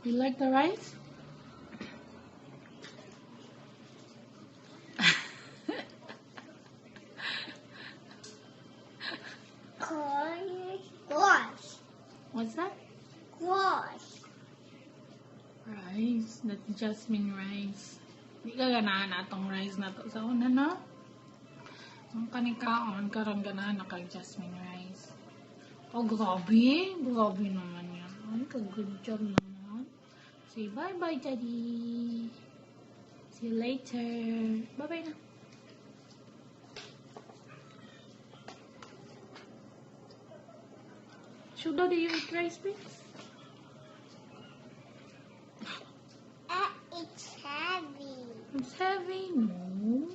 You like the rice? Squash. What's that? Squash. Rice. That's jasmine rice. Di ka ganahan atong rice na to sa una, no? Ang kanikaon, karang ganahan na kay jasmine rice. Oh, grabe. Grabe naman yan. Ay, good job naman. Say bye-bye, Daddy. See you later. Bye-bye na. Should Daddy you eat rice, please? It's heavy. It's heavy. No.